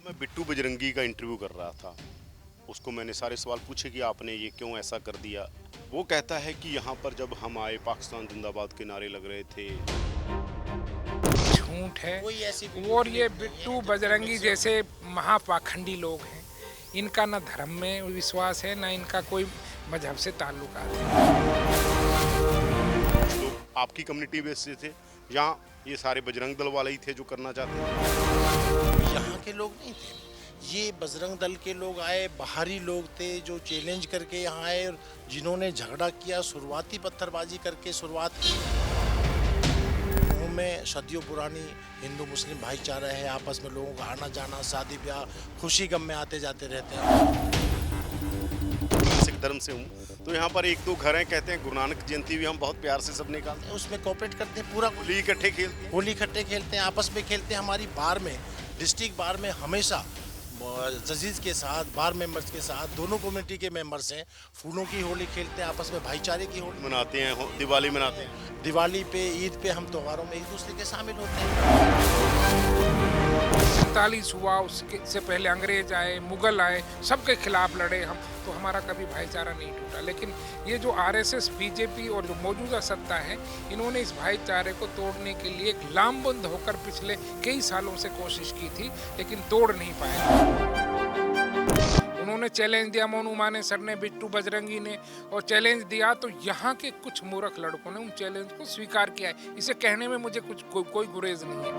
मैं बिट्टू बजरंगी का इंटरव्यू कर रहा था। उसको मैंने सारे सवाल पूछे कि आपने ये क्यों ऐसा कर दिया। वो कहता है कि यहाँ पर जब हम आए पाकिस्तान जिंदाबाद के नारे लग रहे थे। झूठ है। और ये बिट्टू बजरंगी जैसे महापाखंडी लोग हैं, इनका ना धर्म में विश्वास है, ना इनका कोई मजहब से ताल्लुकात है। तो आपकी कम्युनिटी बेस से थे, यहाँ ये सारे बजरंग दल वाले ही थे जो करना चाहते थे। यहाँ के लोग नहीं थे, ये बजरंग दल के लोग आए, बाहरी लोग थे जो चैलेंज करके यहाँ आए और जिन्होंने झगड़ा किया, शुरुआती पत्थरबाजी करके शुरुआत की। में सदियों पुरानी हिंदू मुस्लिम भाईचारा है, आपस में लोगों का आना जाना, शादी ब्याह, खुशी गम में आते जाते रहते हैं। सिख धर्म से हूँ, तो यहाँ पर एक दो घर हैं, कहते हैं गुरु नानक जयंती भी हम बहुत प्यार से सब निकालते हैं, उसमें कोऑपरेट करते हैं। पूरा होली इकट्ठे खेलते हैं, होली इकट्ठे खेलते हैं, आपस में खेलते हैं। हमारी बार में, डिस्ट्रिक्ट बार में हमेशा जजीज के साथ, बार मेंबर्स के साथ, दोनों कम्युनिटी के मेंबर्स हैं, फूलों की होली खेलते हैं, आपस में भाईचारे की होली मनाते हैं, दिवाली मनाते हैं। दिवाली पे, ईद पे हम त्योहारों में एक दूसरे के शामिल होते हैं। 47 हुआ, उससे पहले अंग्रेज आए, मुगल आए, सबके खिलाफ लड़े हम, तो हमारा कभी भाईचारा नहीं टूटा। लेकिन ये जो आरएसएस, बीजेपी और जो मौजूदा सत्ता है, इन्होंने इस भाईचारे को तोड़ने के लिए लामबंद होकर पिछले कई सालों से कोशिश की थी, लेकिन तोड़ नहीं पाए। उन्होंने चैलेंज दिया, मोनू माने सर ने, बिट्टू बजरंगी ने, और चैलेंज दिया तो यहाँ के कुछ मूर्ख लड़कों ने उन चैलेंज को स्वीकार किया है। इसे कहने में मुझे कोई गुरेज नहीं है।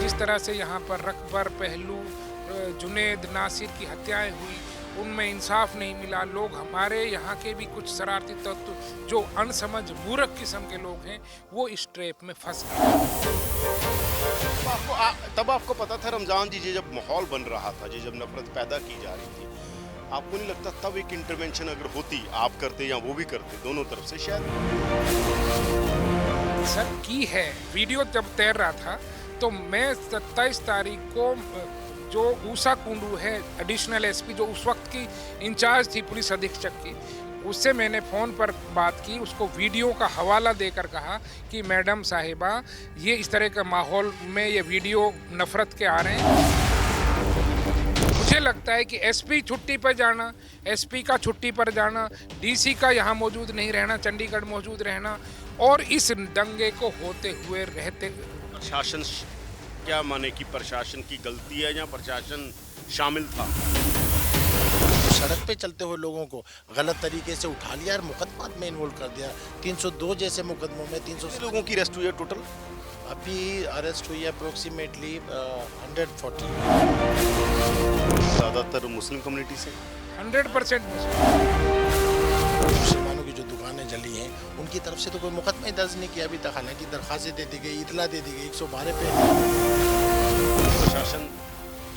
जिस तरह से यहाँ पर रकबर, पहलू, जुनेद, नासिर की हत्याएं हुई, उनमें इंसाफ नहीं मिला। लोग, हमारे यहाँ के भी कुछ शरारती तत्व जो अनसमझ मूर्ख किस्म के लोग हैं, वो इस ट्रैप में फंस गए। तब आपको पता था रमजान जी, जब माहौल बन रहा था, जब नफरत पैदा की जा रही थी, आपको नहीं लगता तब एक इंटरवेंशन अगर होती, आप करते या वो भी करते, दोनों तरफ से शायद? सर की है, वीडियो जब तैर रहा था तो मैं 27 तारीख को जो ऊषा कुंडू है एडिशनल एसपी, जो उस वक्त की इंचार्ज थी पुलिस अधीक्षक की, उससे मैंने फ़ोन पर बात की, उसको वीडियो का हवाला देकर कहा कि मैडम साहिबा, ये इस तरह का माहौल में ये वीडियो नफ़रत के आ रहे हैं। मुझे लगता है कि एसपी छुट्टी पर जाना, एसपी का छुट्टी पर जाना, डीसी का यहाँ मौजूद नहीं रहना, चंडीगढ़ मौजूद रहना, और इस दंगे को होते हुए रहते। प्रशासन क्या माने कि प्रशासन की गलती है या प्रशासन शामिल था? सड़क पे चलते हुए लोगों को गलत तरीके से उठा लिया और मुकदमा में इन्वॉल्व कर दिया। 302 जैसे मुकदमों में 300 लोगों की अरेस्ट हुई है टोटल। अभी अरेस्ट हुई है अप्रोक्सीमेटली 140। ज़्यादातर मुस्लिम कम्युनिटी से। 100% मुसलमानों की जो दुकानें जली हैं, उनकी तरफ से तो कोई मुकदमा दर्ज नहीं किया अभी तक। हालांकि दरखास्तें दे दी गई, इतला दे दी गई 112 पे। प्रशासन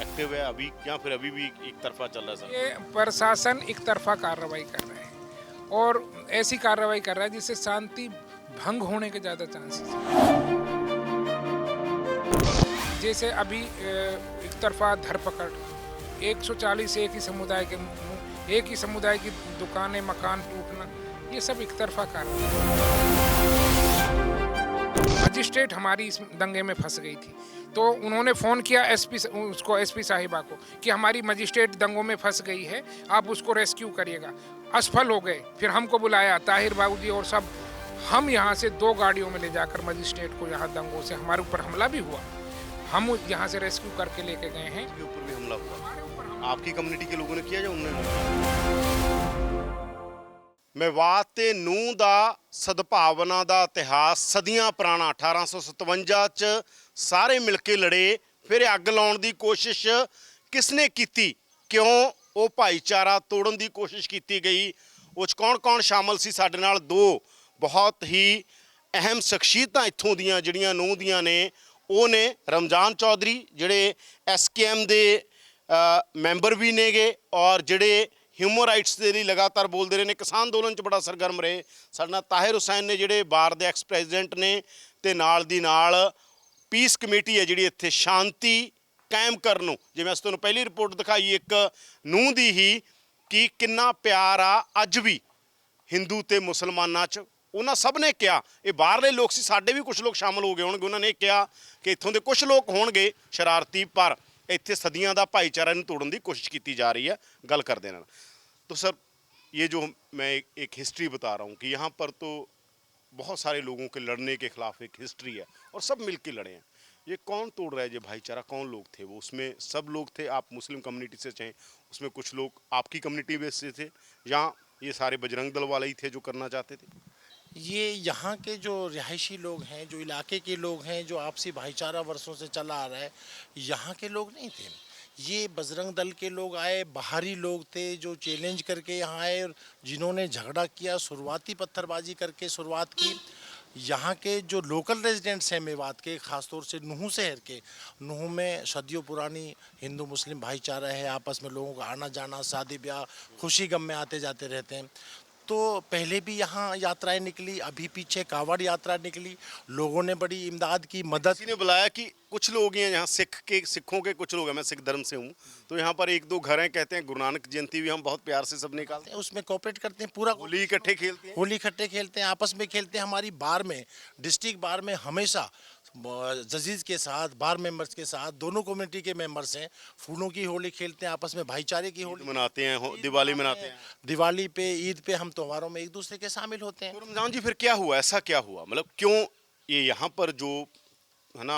एक्टिव है अभी या फिर अभी भी एक तरफा चल रहा है? ये प्रशासन एक तरफा कार्रवाई कर रहा है, और ऐसी कार्रवाई कर रहा है जिससे शांति भंग होने के ज़्यादा चांसेस हैं। जैसे अभी एक तरफा धरपकड़, 140 एक ही समुदाय की दुकानें, मकान टूटना, ये सब एक तरफा कार्रवाई। मजिस्ट्रेट हमारी इस दंगे में फंस गई थी, तो उन्होंने फ़ोन किया एसपी साहिबा को कि हमारी मजिस्ट्रेट दंगों में फंस गई है, आप उसको रेस्क्यू करिएगा। असफल हो गए। फिर हमको बुलाया, ताहिर बाबू जी और सब, हम यहाँ से 2 गाड़ियों में ले जाकर मजिस्ट्रेट को, यहाँ दंगों से हमारे ऊपर हमला भी हुआ, हम यहाँ से रेस्क्यू करके लेके गए हैं। के ऊपर भी हमला हुआ? आपकी कम्युनिटी के लोगों ने किया या उन्होंने? मेवात ते नूह दा सद्भावना दा इतिहास सदियां पुराना। 1857 च सारे मिलके लड़े, फिर अग लाउण दी कोशिश किसने की, क्यों वो भाईचारा तोड़न दी कोशिश की गई, उस कौन कौन शामिल सी? साडे नाल 2 बहुत ही अहम शख्सियतां इत्थों दियां जिहड़ियां नूह दियां ने, वो ने रमजान चौधरी जिहड़े SKM दे मैंबर भी ने गे, और जिहड़े ह्यूमन राइट्स के लिए लगातार बोलते रहे ने, किसान अंदोलन च बड़ा सरगर्म रहे। साडे नाल ताहिर हुसैन ने जिहड़े बार दे एक्स प्रेजिडेंट ने, ते नाल दी नाल पीस कमेटी है जिहड़ी इत्थे शांति कायम करन नूं, जिवें असीं तुहानूं पहली रिपोर्ट दिखाई एक नूह दी ही, कि किन्ना प्यार आ अज भी हिंदू ते मुसलमानां च, ਉਹਨਾਂ ਸਭ ਨੇ ਕਿਹਾ, ਇਹ ਬਾਹਰਲੇ ਲੋਕ ਸੀ, ਸਾਡੇ ਵੀ ਕੁਝ ਲੋਕ ਸ਼ਾਮਲ ਹੋ ਗਏ ਹੋਣਗੇ, ਉਹਨਾਂ ਨੇ ਕਿਹਾ ਕਿ ਇੱਥੋਂ ਦੇ ਕੁਝ ਲੋਕ ਹੋਣਗੇ ਸ਼ਰਾਰਤੀ, ਪਰ ਇੱਥੇ ਸਦੀਆਂ ਦਾ ਭਾਈਚਾਰਾ ਨੂੰ ਤੋੜਨ ਦੀ ਕੋशिश ਕੀਤੀ जा रही है। गल करते हैं तो सर, ये जो मैं एक हिस्ट्री बता रहा हूँ कि यहाँ पर तो बहुत सारे लोगों के लड़ने के खिलाफ एक हिस्ट्री है और सब मिल के लड़े हैं। ये कौन तोड़ रहा है ये भाईचारा, कौन लोग थे वो? उसमें सब लोग थे, आप मुस्लिम कम्युनिटी से चाहें, उसमें कुछ लोग आपकी कम्युनिटी बेस से थे, या ये सारे बजरंग दल वाले ही थे जो करना चाहते थे? ये यहाँ के जो रिहायशी लोग हैं, जो इलाके के लोग हैं, जो आपसी भाईचारा वर्षों से चला आ रहा है, यहाँ के लोग नहीं थे। ये बजरंग दल के लोग आए, बाहरी लोग थे जो चैलेंज करके यहाँ आए और जिन्होंने झगड़ा किया, शुरुआती पत्थरबाजी करके शुरुआत की। यहाँ के जो लोकल रेजिडेंट्स हैं मेवात के, ख़ासतौर से नूह शहर के, नूह में सदियों पुरानी हिंदू मुस्लिम भाईचारा है, आपस में लोगों का आना जाना, शादी ब्याह, खुशी गम में आते जाते रहते हैं। तो पहले भी यहाँ यात्राएं निकली, अभी पीछे कांवड़ यात्रा निकली, लोगों ने बड़ी इमदाद की, मदद। किसी ने बुलाया कि कुछ लोग हैं यहाँ सिखों के कुछ लोग हैं, मैं सिख धर्म से हूँ, तो यहाँ पर एक दो घर हैं, कहते हैं गुरु नानक जयंती भी हम बहुत प्यार से सब निकालते हैं, उसमें कोऑपरेट करते हैं, पूरा होली इकट्ठे खेलते हैं, होली इकट्ठे खेलते हैं, आपस में खेलते हैं। हमारी बार में, डिस्ट्रिक्ट बार में हमेशा जजीज के साथ, बार मेंबर्स के साथ, दोनों कम्युनिटी के मेंबर्स हैं, फूलों की होली खेलते हैं, आपस में भाईचारे की होली मनाते हैं, दिवाली मनाते हैं। दिवाली पे, ईद पे हम त्योहारों में एक दूसरे के शामिल होते हैं। तो रमजान जी, फिर क्या हुआ, ऐसा क्या हुआ, मतलब क्यों ये यहाँ पर जो है ना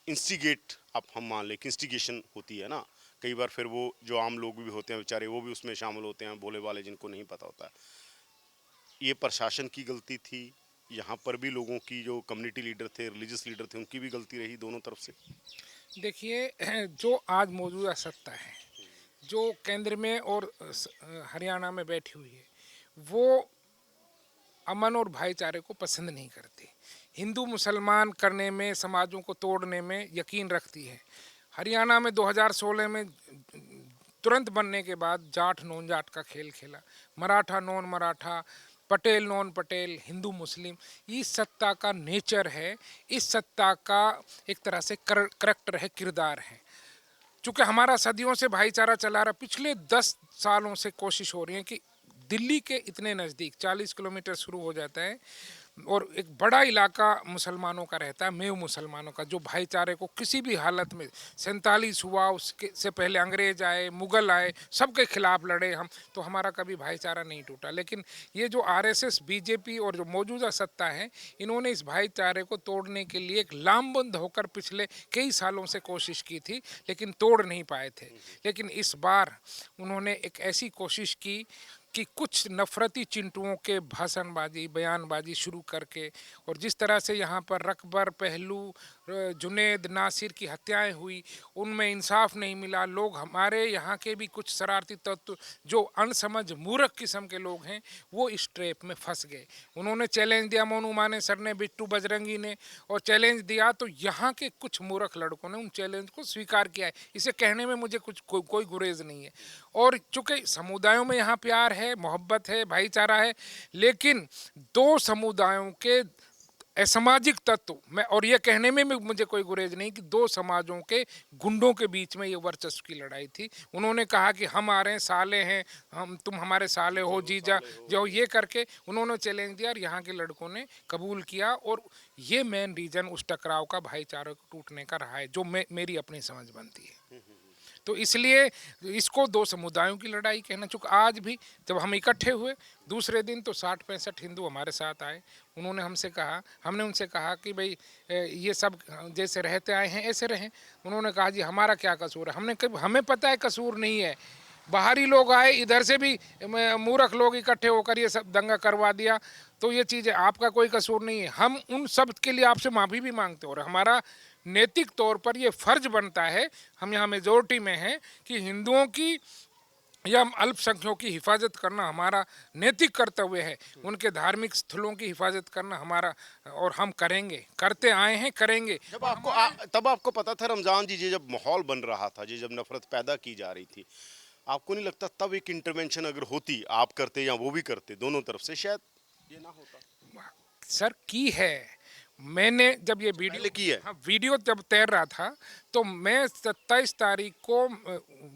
इंस्टिगेट, आप हम मान लें कि इंस्टिगेशन होती है ना, कई बार फिर वो जो आम लोग भी होते हैं बेचारे, वो भी उसमें शामिल होते हैं, भोले वाले जिनको नहीं पता होता है, ये प्रशासन की गलती थी, यहाँ पर भी लोगों की जो कम्युनिटी लीडर थे, रिलीजियस लीडर थे, उनकी भी गलती रही, दोनों तरफ से? देखिए, जो आज मौजूदा सत्ता है, जो केंद्र में और हरियाणा में बैठी हुई है, वो अमन और भाईचारे को पसंद नहीं करती, हिंदू मुसलमान करने में, समाजों को तोड़ने में यकीन रखती है। हरियाणा में 2016 में तुरंत बनने के बाद जाट नॉन जाट का खेल खेला, मराठा नॉन मराठा, पटेल नॉन पटेल, हिंदू मुस्लिम। इस सत्ता का नेचर है, इस सत्ता का एक तरह से करैक्टर है, किरदार है। चूँकि हमारा सदियों से भाईचारा चला रहा, पिछले 10 सालों से कोशिश हो रही है कि दिल्ली के इतने नज़दीक 40 किलोमीटर शुरू हो जाता है और एक बड़ा इलाका मुसलमानों का रहता है, मेव मुसलमानों का, जो भाईचारे को किसी भी हालत में, 47 हुआ, उसके से पहले अंग्रेज आए, मुग़ल आए, सबके खिलाफ लड़े हम, तो हमारा कभी भाईचारा नहीं टूटा। लेकिन ये जो आरएसएस, बीजेपी और जो मौजूदा सत्ता है, इन्होंने इस भाईचारे को तोड़ने के लिए एक लामबंद होकर पिछले कई सालों से कोशिश की थी, लेकिन तोड़ नहीं पाए थे। लेकिन इस बार उन्होंने एक ऐसी कोशिश की कि कुछ नफरती चिंटुओं के भाषणबाजी, बयानबाजी शुरू करके, और जिस तरह से यहाँ पर रकबर, पहलू, जुनेद, नासिर की हत्याएं हुई, उनमें इंसाफ नहीं मिला। लोग, हमारे यहाँ के भी कुछ शरारती तत्व जो अनसमझ मूर्ख किस्म के लोग हैं, वो इस ट्रैप में फंस गए। उन्होंने चैलेंज दिया, मोनू माने सर ने, बिट्टू बजरंगी ने, और चैलेंज दिया तो यहाँ के कुछ मूर्ख लड़कों ने उन चैलेंज को स्वीकार किया है। इसे कहने में मुझे कोई गुरेज नहीं है। और चूँकि समुदायों में यहाँ प्यार है, मोहब्बत है, भाईचारा है, लेकिन दो समुदायों के असामाजिक तत्व में, और ये कहने में भी मुझे कोई गुरेज नहीं कि दो समाजों के गुंडों के बीच में ये वर्चस्व की लड़ाई थी। उन्होंने कहा कि हम आ रहे हैं, साले हैं हम, तुम हमारे साले हो, जीजा जो, ये करके उन्होंने चैलेंज दिया और यहाँ के लड़कों ने कबूल किया। और ये मेन रीज़न उस टकराव का, भाईचारे को टूटने का रहा है, जो मेरी अपनी समझ बनती है। तो इसलिए इसको दो समुदायों की लड़ाई कहना। चूँकि आज भी जब हम इकट्ठे हुए, दूसरे दिन तो 60-65 हिंदू हमारे साथ आए। उन्होंने हमसे कहा, हमने उनसे कहा कि भाई ये सब जैसे रहते आए हैं ऐसे रहें। उन्होंने कहा जी हमारा क्या कसूर है। हमने कहा हमें पता है कसूर नहीं है, बाहरी लोग आए, इधर से भी मूर्ख लोग इकट्ठे होकर ये सब दंगा करवा दिया, तो ये चीज़ें आपका कोई कसूर नहीं है। हम उन सब के लिए आपसे माफ़ी भी मांगते हो, और हमारा नैतिक तौर पर ये फ़र्ज बनता है, हम यहाँ मेजोरिटी में हैं, कि हिंदुओं की या अल्पसंख्यकों की हिफाजत करना हमारा नैतिक कर्तव्य है। उनके धार्मिक स्थलों की हिफाजत करना हमारा, और हम करेंगे, करते आए हैं, करेंगे। तब आपको पता था रमज़ान जी, जब माहौल बन रहा था, जब नफरत पैदा की जा रही थी, आपको नहीं लगता तब एक इंटरवेंशन अगर होती, आप करते या वो भी करते, दोनों तरफ से, शायद ये ना होता? सर की है, मैंने जब ये वीडियो की है, हाँ, वीडियो जब तैर रहा था, तो मैं 27 तारीख को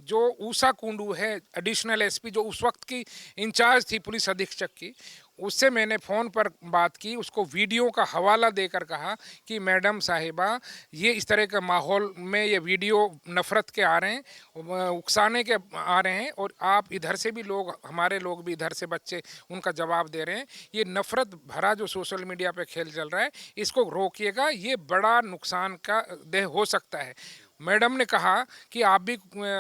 जो ऊषा कुंडू है एडिशनल एसपी, जो उस वक्त की इंचार्ज थी पुलिस अधीक्षक की, उससे मैंने फ़ोन पर बात की, उसको वीडियो का हवाला देकर कहा कि मैडम साहिबा, ये इस तरह के माहौल में ये वीडियो नफ़रत के आ रहे हैं, उकसाने के आ रहे हैं, और आप इधर से भी लोग, हमारे लोग भी इधर से बच्चे उनका जवाब दे रहे हैं, ये नफ़रत भरा जो सोशल मीडिया पे खेल चल रहा है, इसको रोकिएगा, ये बड़ा नुकसान का देह हो सकता है। मैडम ने कहा कि आप भी,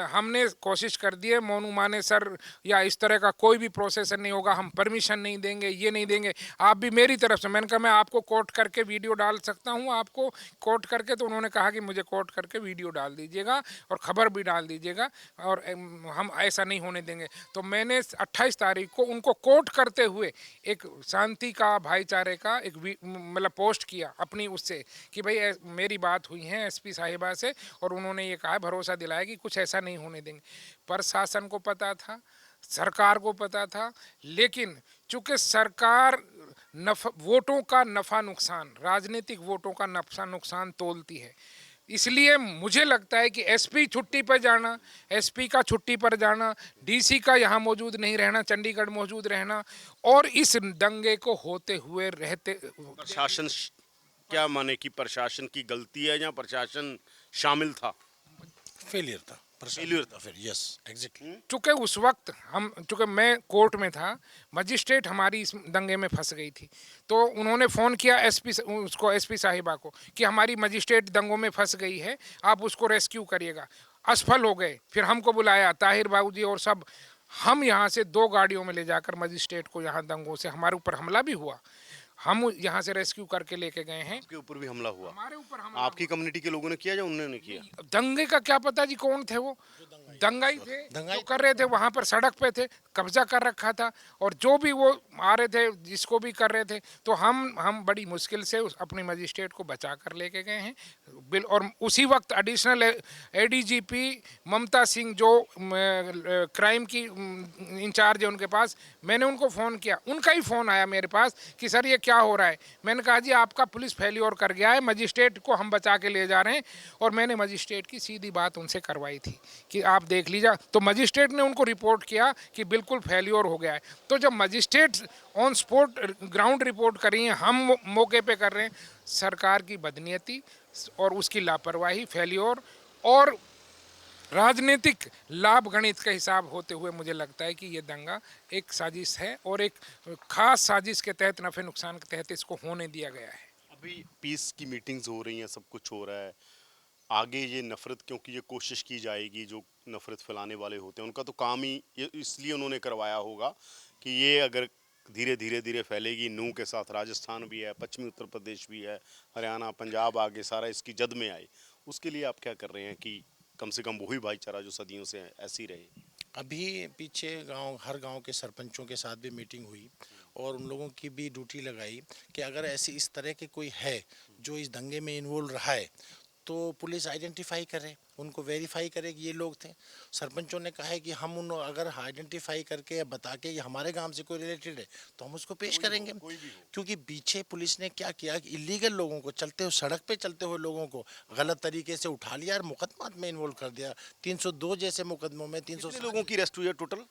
हमने कोशिश कर दी है, मोनू माने सर या इस तरह का कोई भी प्रोसेसर नहीं होगा, हम परमिशन नहीं देंगे, ये नहीं देंगे, आप भी मेरी तरफ से। मैंने कहा मैं आपको कोट करके वीडियो डाल सकता हूँ, आपको कोट करके, तो उन्होंने कहा कि मुझे कोट करके वीडियो डाल दीजिएगा और ख़बर भी डाल दीजिएगा, और हम ऐसा नहीं होने देंगे। तो मैंने 28 तारीख को उनको कोट करते हुए एक शांति का, भाईचारे का एक मतलब पोस्ट किया अपनी उससे, कि भाई मेरी बात हुई है एसपी साहिबा से, और उन्होंने ये कहा, भरोसा दिलाया कि कुछ ऐसा नहीं होने देंगे। प्रशासन को पता था, सरकार को पता था, लेकिन चूंकि सरकार वोटों का नफ़ा नुकसान, राजनीतिक वोटों का नफा नुकसान तोलती है, इसलिए मुझे लगता है कि एसपी छुट्टी पर जाना, एसपी का छुट्टी पर जाना, डीसी का यहाँ मौजूद नहीं रहना, चंडीगढ़ मौजूद रहना, और इस दंगे को होते हुए रहते, प्रशासन क्या माने कि प्रशासन की गलती है या प्रशासन शामिल था? फेलियर था, Failure था। फिर यस एग्जैक्टली। चूँकि उस वक्त चूँकि मैं कोर्ट में था, मजिस्ट्रेट हमारी इस दंगे में फंस गई थी, तो उन्होंने फ़ोन किया एसपी साहिबा को कि हमारी मजिस्ट्रेट दंगों में फंस गई है, आप उसको रेस्क्यू करिएगा। असफल हो गए, फिर हमको बुलाया, ताहिर बाबू जी और सब, हम यहाँ से 2 गाड़ियों में ले जाकर मजिस्ट्रेट को, यहाँ दंगों से हमारे ऊपर हमला भी हुआ, हम यहाँ से रेस्क्यू करके लेके गए हैं। उसके ऊपर भी हमला हुआ? हमारे ऊपर हमला आपकी कम्युनिटी के लोगों ने किया या उन्होंने किया? दंगे का क्या पता जी कौन थे वो, दंगाई थे जो कर रहे थे, वहां पर सड़क पे थे, कब्जा कर रखा था, और जो भी वो आ रहे थे, जिसको भी कर रहे थे, तो हम बड़ी मुश्किल से अपने मजिस्ट्रेट को बचा कर लेके गए हैं बिल। और उसी वक्त एडिशनल एडीजीपी ममता सिंह जो क्राइम की इंचार्ज है उनके पास, मैंने उनको फ़ोन किया, उनका ही फ़ोन आया मेरे पास कि सर ये क्या हो रहा है। मैंने कहा जी आपका पुलिस फेल्योर कर गया है, मजिस्ट्रेट को हम बचा के ले जा रहे हैं, और मैंने मजिस्ट्रेट की सीधी बात उनसे करवाई थी कि आप देख लीजिए, तो मजिस्ट्रेट ने उनको रिपोर्ट किया कि बिल्कुल फेल्योर हो गया है। तो जब magistrate on spot ground report कर रही हैं, हम मौके पे कर रहे हैं, सरकार की बदनीयती और उसकी लापरवाही, फेल्योर और राजनीतिक लाभ गणित का हिसाब होते हुए मुझे लगता है कि ये दंगा एक साजिश है, और एक खास साजिश के तहत, नफ़े नुकसान के तहत इसको होने दिया गया है। अभी पीस की मीटिंग्स हो रही हैं, सब कुछ हो रहा है, आगे ये नफ़रत, क्योंकि ये कोशिश की जाएगी, जो नफ़रत फैलाने वाले होते हैं उनका तो काम ही इसलिए उन्होंने करवाया होगा कि ये अगर धीरे फैलेगी, नूह के साथ राजस्थान भी है, पश्चिमी उत्तर प्रदेश भी है, हरियाणा, पंजाब, आगे सारा इसकी जद में आए, उसके लिए आप क्या कर रहे हैं कि कम से कम वही भाईचारा जो सदियों से ऐसी रहे? अभी पीछे हर गांव के सरपंचों के साथ भी मीटिंग हुई, और उन लोगों की भी ड्यूटी लगाई कि अगर ऐसी इस तरह के कोई है जो इस दंगे में इन्वॉल्व रहा है, तो पुलिस आइडेंटिफाई करे, उनको वेरीफाई करे कि ये लोग थे। सरपंचों ने कहा है कि हम उन अगर आइडेंटिफाई करके या बता के ये हमारे गांव से कोई रिलेटेड है तो हम उसको पेश करेंगे। क्योंकि पीछे पुलिस ने क्या किया कि इलीगल लोगों को, चलते हुए सड़क पे चलते हुए लोगों को गलत तरीके से उठा लिया और मुकदमा में इन्वॉल्व कर दिया। 302 जैसे मुकदमों में 300 लोगों की अरेस्ट हुई है टोटल?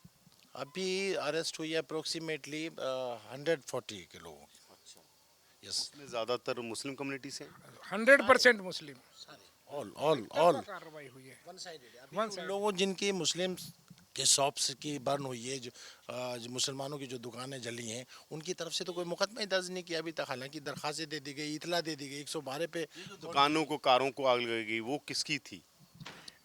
अभी अरेस्ट हुई है अप्रोक्सीमेटली 140 के लोगों की। यस, इसमें ज़्यादातर मुस्लिम कम्युनिटी से 100% मुस्लिम ऑल कार्रवाई हुई है। One sided. उन लोगों जिनकी मुस्लिम के शॉप्स की बर्न हुई है, जो मुसलमानों की जो दुकानें जली हैं, उनकी तरफ से तो कोई मुकदमा ही दर्ज नहीं किया अभी तक। हालांकि दरखास्तें दे दी गई, इतला दे दी गई, 112 पे। दुकानों को, कारों को आग लगी गई, वो किसकी थी?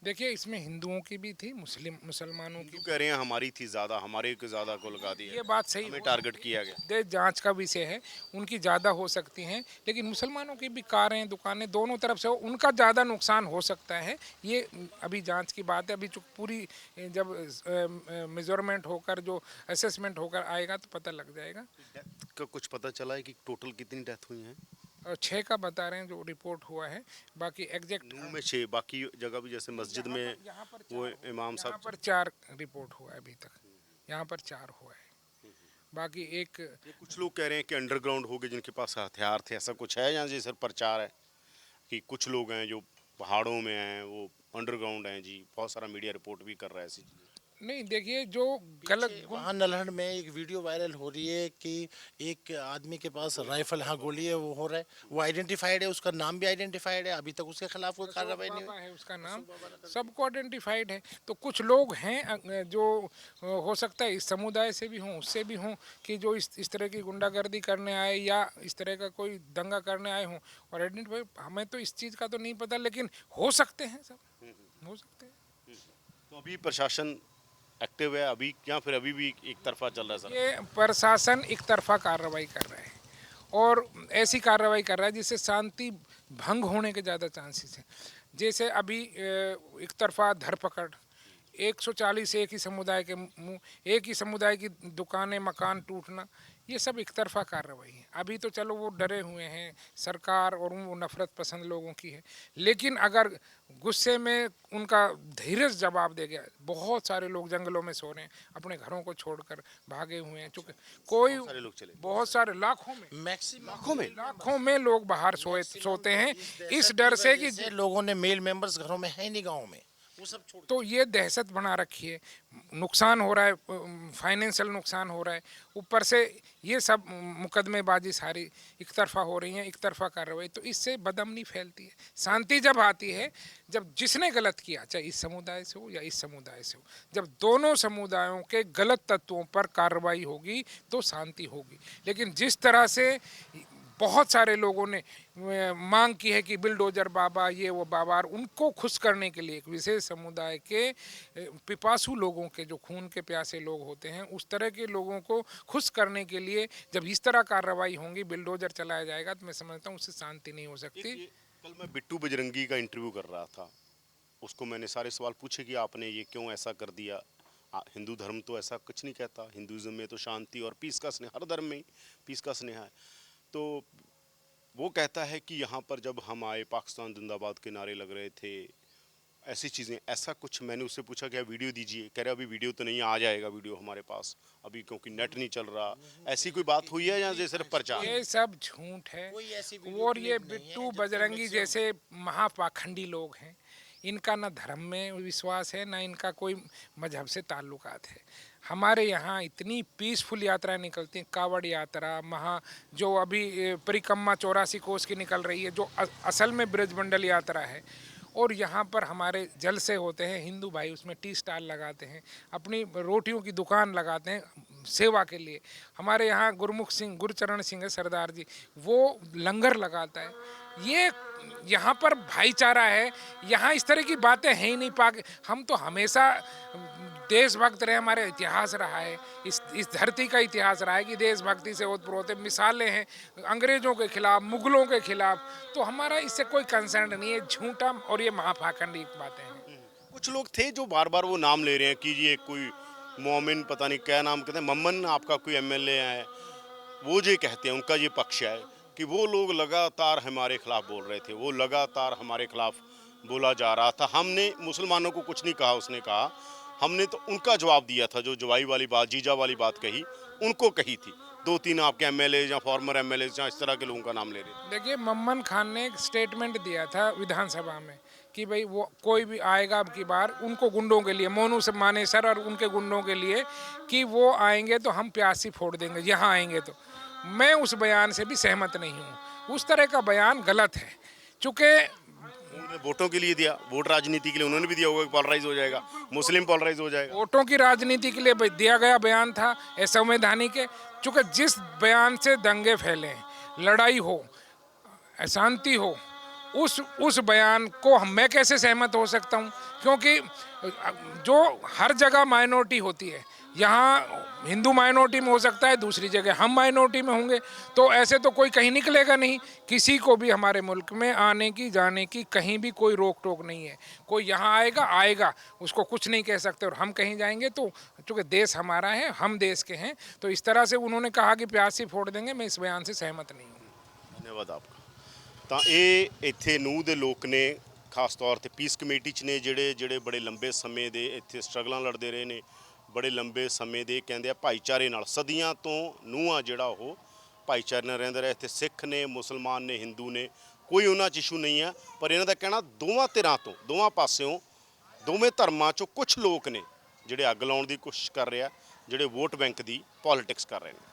देखिए इसमें हिंदुओं की भी थी, मुसलमानों की। क्यों कह रहे हैं हमारी थी ज़्यादा, हमारे को ज़्यादा को लगा दिया, ये बात सही, हमें टारगेट किया गया? देश जांच का विषय है, उनकी ज़्यादा हो सकती हैं, लेकिन मुसलमानों की भी कारें, दुकानें दोनों तरफ से उनका ज़्यादा नुकसान हो सकता है। ये अभी जांच की बात है, अभी पूरी जब मेजरमेंट होकर, जो असेसमेंट होकर आएगा तो पता लग जाएगा। डेथ का कुछ पता चला है कि टोटल कितनी डेथ हुई हैं? 6 का बता रहे हैं जो रिपोर्ट हुआ है, बाकी एग्जैक्ट नूह में 6, बाकी जगह भी जैसे मस्जिद में वो इमाम यहाँ साहब। पर 4 रिपोर्ट हुआ है अभी तक, यहाँ पर 4 हुआ है, बाकी एक। ये कुछ लोग कह रहे हैं कि अंडरग्राउंड हो गए जिनके पास हथियार थे, ऐसा कुछ है? या जी सर प्रचार है कि कुछ लोग हैं जो पहाड़ों में हैं, वो अंडरग्राउंड हैं जी, बहुत सारा मीडिया रिपोर्ट भी कर रहा है ऐसी चीज़ें। नहीं देखिए, जो गलत वहाँ नल्हड़ में एक वीडियो वायरल हो रही है कि एक आदमी के पास राइफल, हाँ गोली है, वो हो रहा है, वो आइडेंटिफाइड है, उसका नाम भी आइडेंटिफाइड है, अभी तक उसके खिलाफ कोई कार्रवाई नहीं बाबा हुई। है उसका नाम, सबको आइडेंटिफाइड है। तो कुछ लोग हैं जो हो सकता है इस समुदाय से भी हों, उससे भी हों, कि जो इस तरह की गुंडागर्दी करने आए या इस तरह का कोई दंगा करने आए हों, और आइडेंटिफाई, हमें तो इस चीज़ का तो नहीं पता, लेकिन हो सकते हैं, सब हो सकते हैं। तो अभी प्रशासन एक्टिव है अभी, या फिर अभी भी एक तरफा चल रहा है सर? ये प्रशासन एक तरफा कार्रवाई कर रहा है, और ऐसी कार्रवाई कर रहा है जिससे शांति भंग होने के ज़्यादा चांसेस हैं। जैसे अभी एक तरफा धरपकड़, 140 एक ही समुदाय के मुंह, एक ही समुदाय की दुकानें, मकान टूटना, ये सब एक तरफा कार्रवाई है। अभी तो चलो वो डरे हुए हैं सरकार, और वो नफरत पसंद लोगों की है, लेकिन अगर गुस्से में उनका धीरज जवाब दे गया, बहुत सारे लोग जंगलों में सो रहे हैं, अपने घरों को छोड़कर भागे हुए हैं, चूंकि कोई सारे लोग चले, बहुत सारे लाखों में, मैक्सिमम लाखों में लोग बाहर सोते हैं इस डर से कि लोगों ने मेल मेंबर्स घरों में है नहीं, गाँव में वो सब छोड़। तो ये दहशत बना रखी है, नुकसान हो रहा है, फाइनेंशियल नुकसान हो रहा है, ऊपर से ये सब मुकदमेबाजी सारी एक तरफा हो रही है, एक तरफा कार्रवाई, तो इससे बदअमनी फैलती है। शांति जब आती है, जब जिसने गलत किया, चाहे इस समुदाय से हो या इस समुदाय से हो, जब दोनों समुदायों के गलत तत्वों पर कार्रवाई होगी तो शांति होगी। लेकिन जिस तरह से बहुत सारे लोगों ने मांग की है कि बिल्डोजर बाबा, ये वो बाबा, और उनको खुश करने के लिए, एक विशेष समुदाय के पिपासु लोगों के, जो खून के प्यासे लोग होते हैं, उस तरह के लोगों को खुश करने के लिए जब इस तरह कार्रवाई होंगी, बिल्डोजर चलाया जाएगा, तो मैं समझता हूँ उससे शांति नहीं हो सकती। कल मैं बिट्टू बजरंगी का इंटरव्यू कर रहा था, उसको मैंने सारे सवाल पूछे कि आपने ये क्यों ऐसा कर दिया। हिंदू धर्म तो ऐसा कुछ नहीं कहता, हिंदुज़म में तो शांति और पीस का स्नेह, हर धर्म में पीस का स्नेह है। तो वो कहता है कि यहाँ पर जब हम आए, पाकिस्तान जिंदाबाद के नारे लग रहे थे, ऐसी चीज़ें, ऐसा कुछ। मैंने उससे पूछा क्या वीडियो दीजिए, कह रहे अभी वीडियो तो नहीं, आ जाएगा वीडियो हमारे पास अभी, क्योंकि नेट नहीं चल रहा। ऐसी कोई बात हुई है या ये सिर्फ प्रचार? ये सब झूठ है, और ये बिट्टू बजरंगी जैसे महापाखंडी लोग हैं, इनका ना धर्म में विश्वास है, ना इनका कोई मजहब से ताल्लुकात है। हमारे यहाँ इतनी पीसफुल यात्राएं निकलती हैं, कावड़ यात्रा, जो अभी परिक्रमा 84 कोस की निकल रही है, जो असल में ब्रजमंडल यात्रा है, और यहाँ पर हमारे जलसे होते हैं, हिंदू भाई उसमें टी स्टाल लगाते हैं, अपनी रोटियों की दुकान लगाते हैं सेवा के लिए। हमारे यहाँ गुरमुख सिंह, गुरचरण सिंह है सरदार जी, वो लंगर लगाता है। ये यहाँ पर भाईचारा है, यहाँ इस तरह की बातें हैं ही नहीं। हम तो हमेशा देशभक्त रहे, हमारे इतिहास रहा है, इस धरती का इतिहास रहा है कि देशभक्ति से ओतप्रोत मिसालें हैं अंग्रेजों के खिलाफ, मुगलों के खिलाफ, तो हमारा इससे कोई कंसर्न नहीं है। झूठा और ये महापाखंडी बातें हैं। कुछ लोग थे जो बार बार वो नाम ले रहे हैं कि ये कोई मोमिन, पता नहीं क्या नाम कहते हैं, मम्मन आपका कोई एमएलए है, वो जो कहते हैं, उनका ये पक्ष है कि वो लोग लगातार हमारे खिलाफ बोल रहे थे, वो लगातार हमारे खिलाफ बोला जा रहा था। हमने मुसलमानों को कुछ नहीं कहा, उसने कहा, हमने तो उनका जवाब दिया था, जो जवाई वाली बात, जीजा वाली बात कही, उनको कही थी। 2-3 आपके एमएलए या फॉर्मर एमएलए या इस तरह के लोगों का नाम ले रहे थे। देखिए, मम्मन खान ने एक स्टेटमेंट दिया था विधानसभा में कि भाई वो कोई भी आएगा अब की बार, उनको गुंडों के लिए, मोनू से मानेसर और उनके गुंडों के लिए, कि वो आएंगे तो हम प्यासी फोड़ देंगे यहाँ आएंगे तो। मैं उस बयान से भी सहमत नहीं हूँ, उस तरह का बयान गलत है। चूँकि उन्होंने वोटों के लिए दिया, वोट राजनीति के लिए उन्होंने भी दिया होगा कि पॉलराइज हो जाएगा, मुस्लिम पॉलराइज हो जाएगा। वोटों की राजनीति के लिए दिया गया बयान था असंवैधानिक है। चूँकि जिस बयान से दंगे फैले, लड़ाई हो, अशांति हो, उस बयान को मैं कैसे सहमत हो सकता हूँ? क्योंकि जो हर जगह माइनॉरिटी होती है, यहाँ हिंदू माइनॉरिटी में हो सकता है, दूसरी जगह हम माइनॉरिटी में होंगे, तो ऐसे तो कोई कहीं निकलेगा नहीं। किसी को भी हमारे मुल्क में आने की, जाने की कहीं भी कोई रोक टोक नहीं है। कोई यहाँ आएगा, उसको कुछ नहीं कह सकते, और हम कहीं जाएंगे तो चूँकि देश हमारा है, हम देश के हैं, तो इस तरह से उन्होंने कहा कि प्यासी फोड़ देंगे, मैं इस बयान से सहमत नहीं हूँ। धन्यवाद आपका। ਤਾਂ ਇਹ ਇੱਥੇ ਨੂੰਹ ਦੇ ਲੋਕ ਨੇ, ਖਾਸ ਤੌਰ ਤੇ ਪੀਸ ਕਮੇਟੀ 'ਚ ਨੇ, ਜਿਹੜੇ ਬੜੇ ਲੰਬੇ ਸਮੇਂ ਦੇ ਇੱਥੇ ਸਟਰਗਲਾਂ ਲੜਦੇ ਰਹੇ ਨੇ, ਬੜੇ ਲੰਬੇ ਸਮੇਂ ਦੇ, ਕਹਿੰਦੇ ਆ ਭਾਈਚਾਰੇ ਨਾਲ, ਸਦੀਆਂ ਤੋਂ ਨੂੰਹ ਆ ਜਿਹੜਾ ਉਹ ਭਾਈਚਾਰੇ ਨਾਲ ਰਹਿੰਦਾ ਰਿਹਾ। ਇੱਥੇ ਸਿੱਖ ਨੇ, ਮੁਸਲਮਾਨ ਨੇ, ਹਿੰਦੂ ਨੇ, ਕੋਈ ਉਹਨਾਂ 'ਚ ਇਸ਼ੂ ਨਹੀਂ ਆ। ਪਰ ਇਹਨਾਂ ਦਾ ਕਹਿਣਾ ਦੋਵਾਂ ਧਿਰਾਂ ਤੋਂ, ਦੋਵਾਂ ਪਾਸਿਓਂ, ਦੋਵੇਂ ਧਰਮਾਂ 'ਚੋਂ ਕੁਝ ਲੋਕ ਨੇ ਜਿਹੜੇ ਅੱਗ ਲਾਉਣ ਦੀ ਕੋਸ਼ਿਸ਼ ਕਰ ਰਹੇ ਆ, ਜਿਹੜੇ ਵੋਟ ਬੈਂਕ ਦੀ ਪੋਲਿਟਿਕਸ ਕਰ ਰਹੇ ਨੇ।